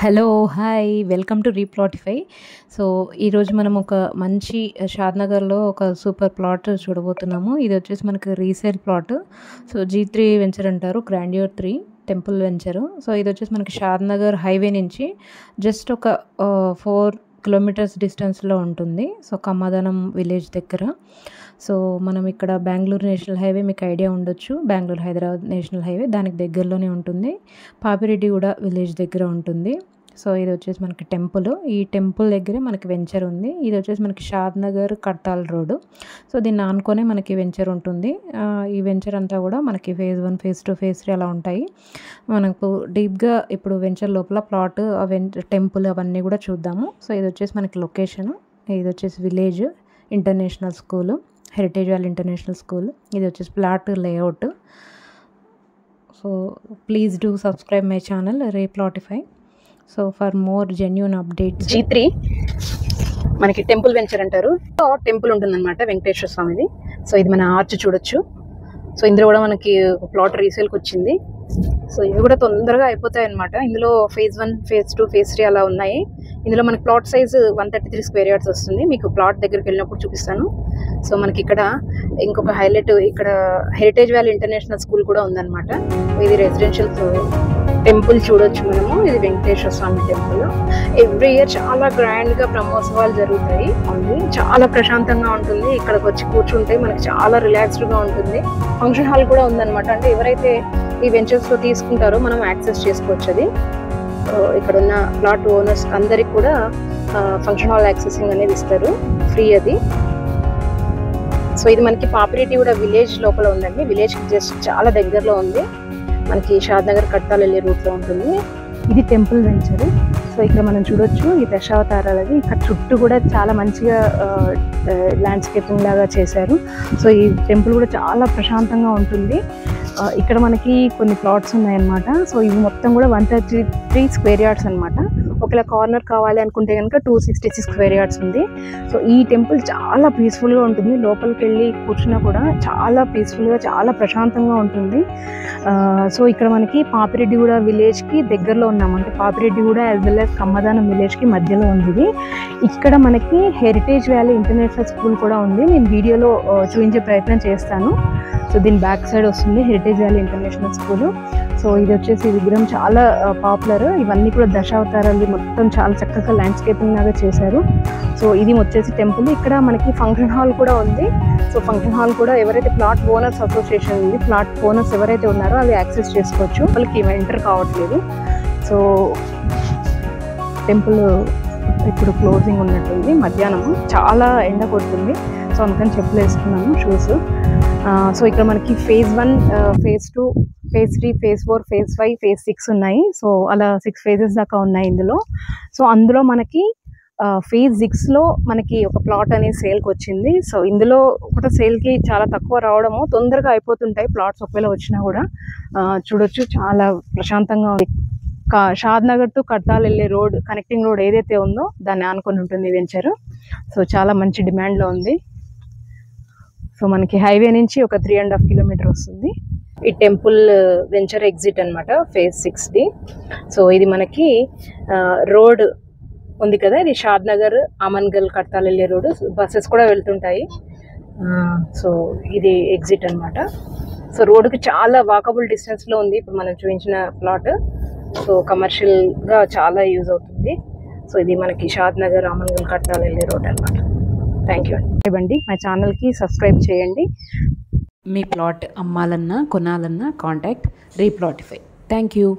Hello! Hi! Welcome to Replatify. So, ఈరోజు మనం ఒక మంచి షాద్‌నగర్‌లో ఒక సూపర్ ప్లాట్ చూడబోతున్నాము. ఇదొచ్చేసి మనకి resale plot. So, G3 venture అంటారు. Grandeur 3 temple venture. సో, ఇదొచ్చేసి మనకి షాద్‌నగర్ హైవే నుంచి జస్ట్ ఒక 4 కిలోమీటర్స్ డిస్టెన్స్‌లో ఉంటుంది. సో, కమ్మదనం విలేజ్ దగ్గర. సో, మనం ఇక్కడ బెంగుళూరు నేషనల్ హైవే మీకు ఐడియా ఉండొచ్చు. బెంగుళూరు హైదరాబాద్ నేషనల్ హైవే దానికి దగ్గరలోనే ఉంటుంది. పాపిరెడ్డిగూడ విలేజ్ దగ్గర ఉంటుంది. సో, ఇదొచ్చేసి మనకి టెంపుల్. ఈ టెంపుల్ దగ్గరే మనకి వెంచర్ ఉంది. ఇదొచ్చేసి మనకి షాద్‌నగర్ కడ్తాల్ రోడ్. సో, దీన్ని ఆనుకొనే మనకి వెంచర్ ఉంటుంది. ఈ వెంచర్ అంతా కూడా మనకి ఫేజ్ 1, ఫేజ్ 2, ఫేజ్ 3 అలా ఉంటాయి. మనకు డీప్‌గా ఇప్పుడు వెంచర్ లోపల ప్లాట్, టెంపుల్ అవన్నీ కూడా చూద్దాము. సో, ఇదొచ్చేసి మనకి లొకేషన్. ఇదొచ్చేసి village international school, heritage valley international school. ఇది వచ్చేసి plot layout. So, please do subscribe my channel Replatify. So, for more genuine updates. G3 మనకి టెంపుల్ వెంచర్ అంటారు. టెంపుల్ ఉంటుందన్నమాట వెంకటేశ్వర స్వామిది. సో, ఇది మన ఆర్చ్ చూడొచ్చు. సో, ఇందులో కూడా మనకి ప్లాట్ రీసేల్కి వచ్చింది. సో, ఇవి కూడా తొందరగా అయిపోతాయి అనమాట. ఇందులో ఫేజ్ 1, ఫేజ్ 2, ఫేజ్ 3 అలా ఉన్నాయి. ఇందులో మనకి ప్లాట్ సైజ్ 133 స్క్వేర్ యార్డ్స్ వస్తుంది. మీకు ప్లాట్ దగ్గరికి వెళ్ళినప్పుడు చూపిస్తాను. సో, మనకి ఇక్కడ ఇంకొక హైలైట్, ఇక్కడ హెరిటేజ్ వ్యాలీ ఇంటర్నేషనల్ స్కూల్ కూడా ఉందన్నమాట. ఇది రెసిడెన్షియల్ టెంపుల్ చూడొచ్చు మనము. ఇది వెంకటేశ్వర స్వామి టెంపుల్. ఎవ్రీ ఇయర్ చాలా గ్రాండ్గా బ్రహ్మోత్సవాలు జరుగుతాయి. చాలా ప్రశాంతంగా ఉంటుంది. ఇక్కడికి వచ్చి కూర్చుంటే మనకి చాలా రిలాక్స్డ్గా ఉంటుంది. ఫంక్షన్ హాల్ కూడా ఉందన్నమాట. అంటే ఎవరైతే ఈ వెంచర్స్లో తీసుకుంటారో మనం యాక్సెస్ చేసుకోవచ్చు. అది ఇక్కడ ఉన్న ప్లాట్ ఓనర్స్ అందరికి కూడా ఫంక్షన్ హాల్ యాక్సెసింగ్ అనేది ఇస్తారు, ఫ్రీ అది. సో, ఇది మనకి పాపిరెడ్డిగూడ విలేజ్ లోపల ఉందండి. విలేజ్కి జస్ట్ చాలా దగ్గరలో ఉంది. మనకి షాద్‌నగర్ కడ్తాల్ వెళ్ళే రూట్లో ఉంటుంది. ఇది టెంపుల్ వెంచర్. సో, ఇక్కడ మనం చూడొచ్చు ఈ దశావతారాలది. ఇక్కడ చుట్టూ కూడా చాలా మంచిగా ల్యాండ్స్కేపింగ్ లాగా చేశారు. సో, ఈ టెంపుల్ కూడా చాలా ప్రశాంతంగా ఉంటుంది. ఇక్కడ మనకి కొన్ని ప్లాట్స్ ఉన్నాయన్నమాట. సో, ఇవి మొత్తం కూడా 133 స్క్వేర్ యార్డ్స్ అనమాట. ఒకవేళ కార్నర్ కావాలి అనుకుంటే కనుక 266 స్క్వేర్ యార్డ్స్ ఉంది. సో, ఈ టెంపుల్ చాలా పీస్ఫుల్గా ఉంటుంది. లోపలికి వెళ్ళి కూర్చున్నా కూడా చాలా పీస్ఫుల్గా, చాలా ప్రశాంతంగా ఉంటుంది. సో, ఇక్కడ మనకి పాపిరెడ్డిగూడ విలేజ్కి దగ్గరలో ఉన్నాము. అంటే పాపిరెడ్డిగూడ యాజ్ వెల్ యాజ్ కమ్మదానం విలేజ్కి మధ్యలో ఉంది ఇది. ఇక్కడ మనకి హెరిటేజ్ వ్యాలీ ఇంటర్నేషనల్ స్కూల్ కూడా ఉంది. నేను వీడియోలో చూపించే ప్రయత్నం చేస్తాను. సో, దీని బ్యాక్ సైడ్ వస్తుంది heritage valley international school. So, ఇది వచ్చేసి విగ్రహం చాలా పాపులర్. ఇవన్నీ కూడా దశావతారాలు మొత్తం చాలా చక్కగా ల్యాండ్స్కేపింగ్ లాగా చేశారు. సో, ఇది వచ్చేసి టెంపుల్. ఇక్కడ మనకి ఫంక్షన్ హాల్ కూడా ఉంది. సో, ఫంక్షన్ హాల్ కూడా ఎవరైతే ప్లాట్ ఓనర్స్ అసోసియేషన్ ఉంది, ప్లాట్ ఓనర్స్ ఎవరైతే ఉన్నారో అది యాక్సెస్ చేసుకోవచ్చు. వాళ్ళకి ఎంటర్ కావట్లేదు. సో, టెంపుల్ ఇప్పుడు క్లోజింగ్ ఉన్నట్టుంది. మధ్యాహ్నం చాలా ఎండ కొడుతుంది. సో, అందుకని చెప్పులు వేసుకున్నాను, షూస్. సో, ఇక్కడ మనకి phase 1, phase 2, phase 3, phase 4, phase 5, phase 6 ఉన్నాయి. సో, అలా 6 ఫేజెస్ దాకా ఉన్నాయి ఇందులో. సో, అందులో మనకి ఫేజ్ 6లో మనకి ఒక ప్లాట్ అనేది సేల్కి వచ్చింది. సో, ఇందులో ఒకటి సేల్కి చాలా తక్కువ రావడము, తొందరగా అయిపోతుంటాయి ప్లాట్స్ ఒకవేళ వచ్చినా కూడా. చూడొచ్చు చాలా ప్రశాంతంగా ఉంది. షాద్‌నగర్ టు కడ్తాల్ వెళ్ళే రోడ్, కనెక్టింగ్ రోడ్ ఏదైతే ఉందో దాన్ని ఆనుకొని ఉంటుంది వెంచర్. సో, చాలా మంచి డిమాండ్లో ఉంది. సో, మనకి హైవే నుంచి ఒక 3.5 కిలోమీటర్ వస్తుంది. ఈ టెంపుల్ వెంచర్ ఎగ్జిట్ అనమాట ఫేజ్ 6ది. సో, ఇది మనకి రోడ్ ఉంది కదా, ఇది షాద్‌నగర్, ఆమన్గల్, కడ్తాల్ వెళ్ళే రోడ్. బస్సెస్ కూడా వెళ్తుంటాయి. సో, ఇది ఎగ్జిట్ అనమాట. సో, రోడ్డుకి చాలా వాకబుల్ డిస్టెన్స్లో ఉంది ఇప్పుడు మనం చూపించిన ప్లాట్. సో, కమర్షియల్గా చాలా యూజ్ అవుతుంది. సో, ఇది మనకి షాద్‌నగర్, ఆమన్గల్, కడ్తాల్ వెళ్ళే రోడ్ అనమాట. థ్యాంక్ యూ అండి. మా ఛానల్కి సబ్స్క్రైబ్ చేయండి. మీ ప్లాట్ అమ్మాలన్నా కొనాలన్నా కాంటాక్ట్ రీప్లాటిఫై. Thank you.